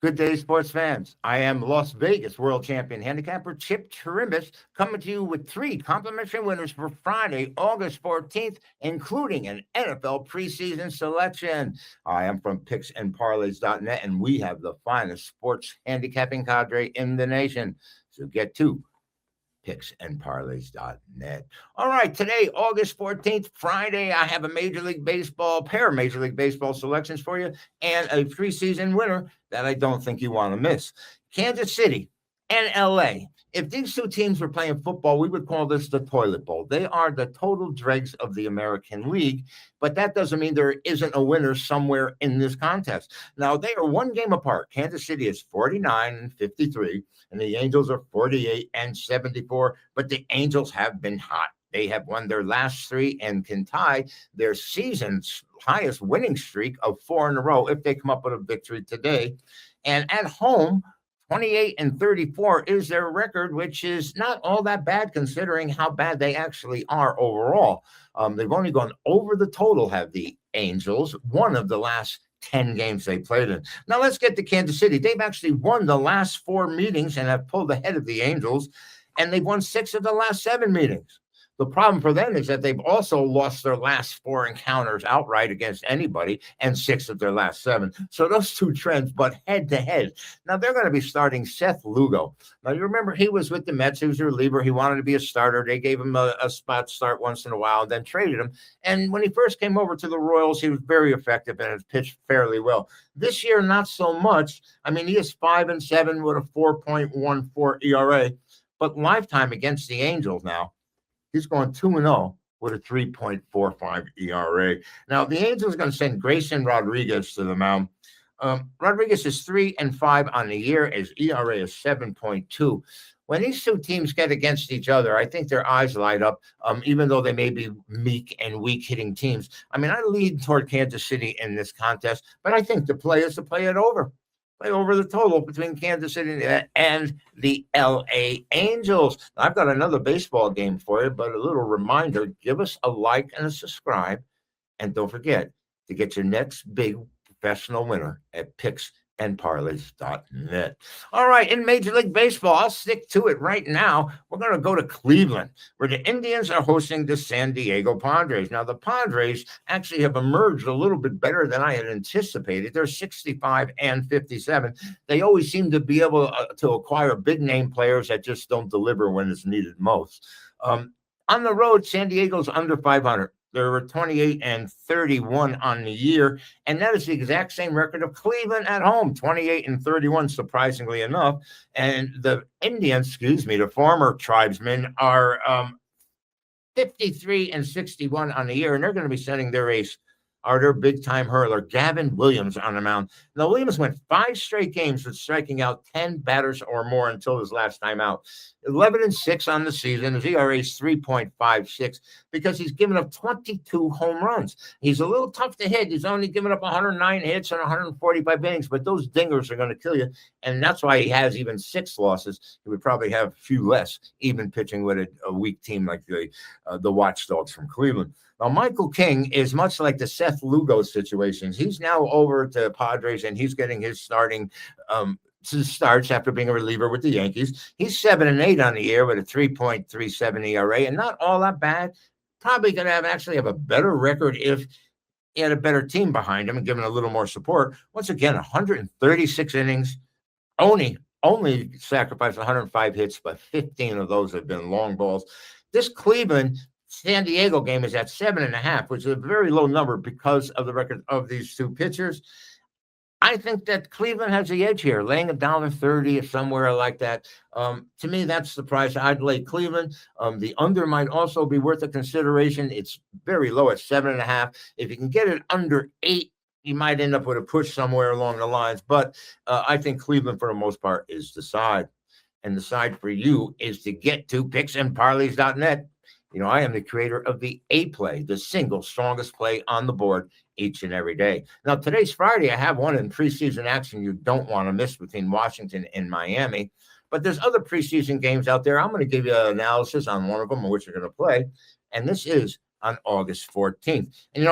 Good day, sports fans. I am Las Vegas world champion handicapper Chip Chirimbes coming to you with three complimentary winners for Friday, August 14th, including an NFL preseason selection. I am from picksandparlays.net, and we have the finest sports handicapping cadre in the nation. So get to picksandparlays.net. All right, today, August 14th, Friday, I have a pair of Major League Baseball selections for you and a preseason winner that I don't think you want to miss. Kansas City and LA. If these two teams were playing football, we would call this the toilet bowl. They are the total dregs of the American League, but that doesn't mean there isn't a winner somewhere in this contest. Now, they are one game apart. Kansas City is 49-53, and the Angels are 48-74, but the Angels have been hot. They have won their last three and can tie their season's highest winning streak of 4 in a row if they come up with a victory today. And at home, 28-34 is their record, which is not all that bad considering how bad they actually are overall. They've only gone over the total, have the Angels, one of the last 10 games they played in. Now let's get to Kansas City. They've actually won the last 4 meetings and have pulled ahead of the Angels, and they've won 6 of the last 7 meetings. The problem for them is that they've also lost their last 4 encounters outright against anybody and 6 of their last 7. So those two trends, but head to head. Now they're going to be starting Seth Lugo. Now you remember he was with the Mets. He was a reliever. He wanted to be a starter. They gave him a spot start once in a while, then traded him. And when he first came over to the Royals, he was very effective and has pitched fairly well. This year, not so much. I mean, he is 5-7 with a 4.14 ERA, but lifetime against the Angels now, he's going 2-0 with a 3.45 ERA. Now, the Angels are going to send Grayson Rodriguez to the mound. Rodriguez is 3-5 on the year. His ERA is 7.2. When these two teams get against each other, I think their eyes light up, even though they may be meek and weak-hitting teams. I mean, I lean toward Kansas City in this contest, but I think the play is to play it over. Play over the total between Kansas City and the LA Angels. Now, I've got another baseball game for you, but a little reminder, give us a like and a subscribe. And don't forget to get your next big professional winner at picksandparlays.net. All right, in Major League Baseball, I'll stick to it right now. We're going to go to Cleveland, where the Indians are hosting the San Diego Padres. Now, the Padres actually have emerged a little bit better than I had anticipated. They're 65-57. They always seem to be able to acquire big-name players that just don't deliver when it's needed most. On the road, San Diego's under 500. They're 28-31 on the year, and that is the exact same record of Cleveland at home, 28-31, surprisingly enough. And the Indians, the former tribesmen, are 53-61 on the year, and they're going to be sending their ace, their big-time hurler, Gavin Williams, on the mound. Now, Williams went 5 straight games with striking out 10 batters or more until his last time out. 11-6 on the season. His ERA is 3.56 because he's given up 22 home runs. He's a little tough to hit. He's only given up 109 hits and 145 innings, but those dingers are going to kill you, and that's why he has even 6 losses. He would probably have a few less, even pitching with a weak team like the Watchdogs from Cleveland. Now, Michael King is much like the Seth Lugo situations. He's now over to Padres, and he's getting his starts after being a reliever with the Yankees. He's 7-8 on the year with a 3.37 ERA, and not all that bad. Probably going to actually have a better record if he had a better team behind him and given a little more support. Once again, 136 innings, only sacrificed 105 hits, but 15 of those have been long balls. This Cleveland San Diego game is at 7.5, which is a very low number because of the record of these two pitchers. I think that Cleveland has the edge here, laying $1.30 or somewhere like that. To me, that's the price. I'd lay Cleveland. The under might also be worth a consideration. It's very low at 7.5. If you can get it under 8, you might end up with a push somewhere along the lines. But I think Cleveland, for the most part, is the side. And the side for you is to get to picksandparlays.net. I am the creator of the A play, the single strongest play on the board each and every day. Now, today's Friday. I have one in preseason action you don't want to miss between Washington and Miami. But there's other preseason games out there. I'm going to give you an analysis on one of them, which you're going to play. And this is on August 14th. And,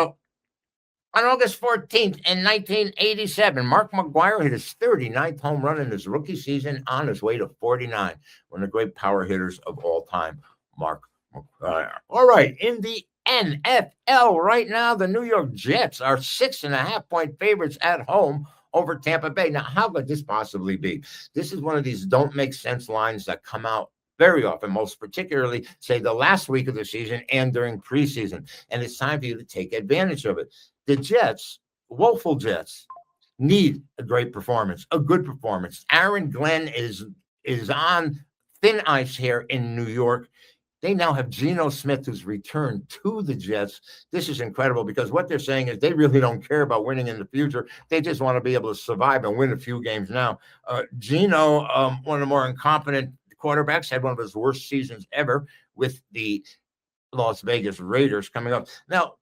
On August 14th in 1987, Mark McGwire hit his 39th home run in his rookie season on his way to 49. One of the great power hitters of all time, Mark McGwire. All right, in the NFL right now, the New York Jets are 6.5-point favorites at home over Tampa Bay. Now, how could this possibly be? This is one of these don't make sense lines that come out very often, most particularly, say, the last week of the season and during preseason. And it's time for you to take advantage of it. The Jets, woeful Jets, need a great performance, a good performance. Aaron Glenn is on thin ice here in New York. They now have Geno Smith, who's returned to the Jets. This is incredible because what they're saying is they really don't care about winning in the future. They just want to be able to survive and win a few games now. Geno, one of the more incompetent quarterbacks, had one of his worst seasons ever with the Las Vegas Raiders coming up. Now,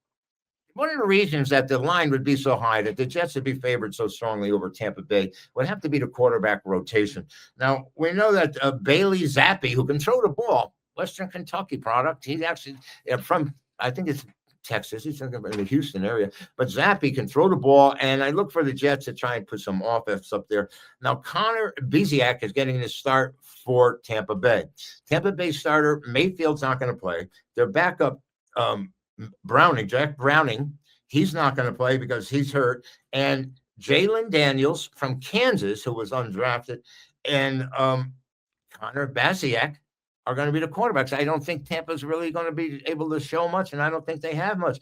one of the reasons that the line would be so high, that the Jets would be favored so strongly over Tampa Bay, would have to be the quarterback rotation. Now, we know that Bailey Zappi, who can throw the ball, Western Kentucky product, he's actually from, I think it's Texas. He's in the Houston area. But Zappi can throw the ball, and I look for the Jets to try and put some offense up there. Now, Connor Biziak is getting the start for Tampa Bay. Tampa Bay starter Mayfield's not going to play. Their backup, Jack Browning, he's not going to play because he's hurt. And Jalen Daniels from Kansas, who was undrafted, and Connor Biziak are going to be the quarterbacks. I don't think Tampa's really going to be able to show much, and I don't think they have much.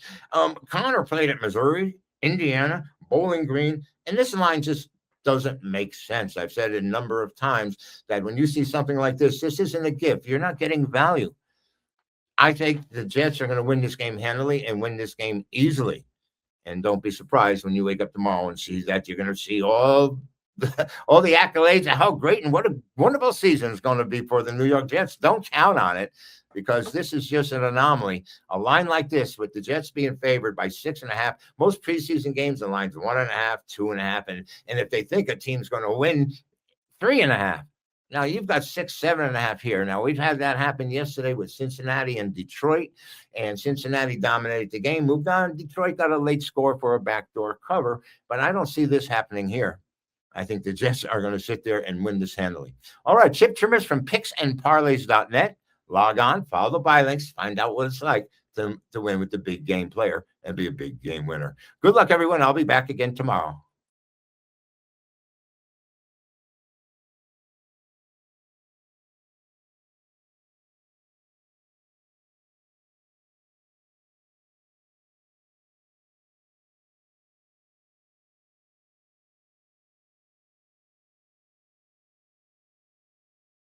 Connor played at Missouri, Indiana, Bowling Green, and this line just doesn't make sense. I've said it a number of times that when you see something like this isn't a gift. You're not getting value. I think the Jets are going to win this game handily and win this game easily. And don't be surprised when you wake up tomorrow and see that. You're going to see all the accolades and how great and what a wonderful season is going to be for the New York Jets. Don't count on it because this is just an anomaly. A line like this with the Jets being favored by 6.5, most preseason games, the line's 1.5, 2.5. And if they think a team's going to win, 3.5. Now you've got 6, 7.5 here. Now we've had that happen yesterday with Cincinnati and Detroit, and Cincinnati dominated the game, moved on. Detroit got a late score for a backdoor cover, but I don't see this happening here. I think the Jets are going to sit there and win this handily. All right, Chip Trimmers from picksandparlays.net. Log on, follow the buy links, find out what it's like to win with the big game player and be a big game winner. Good luck, everyone. I'll be back again tomorrow.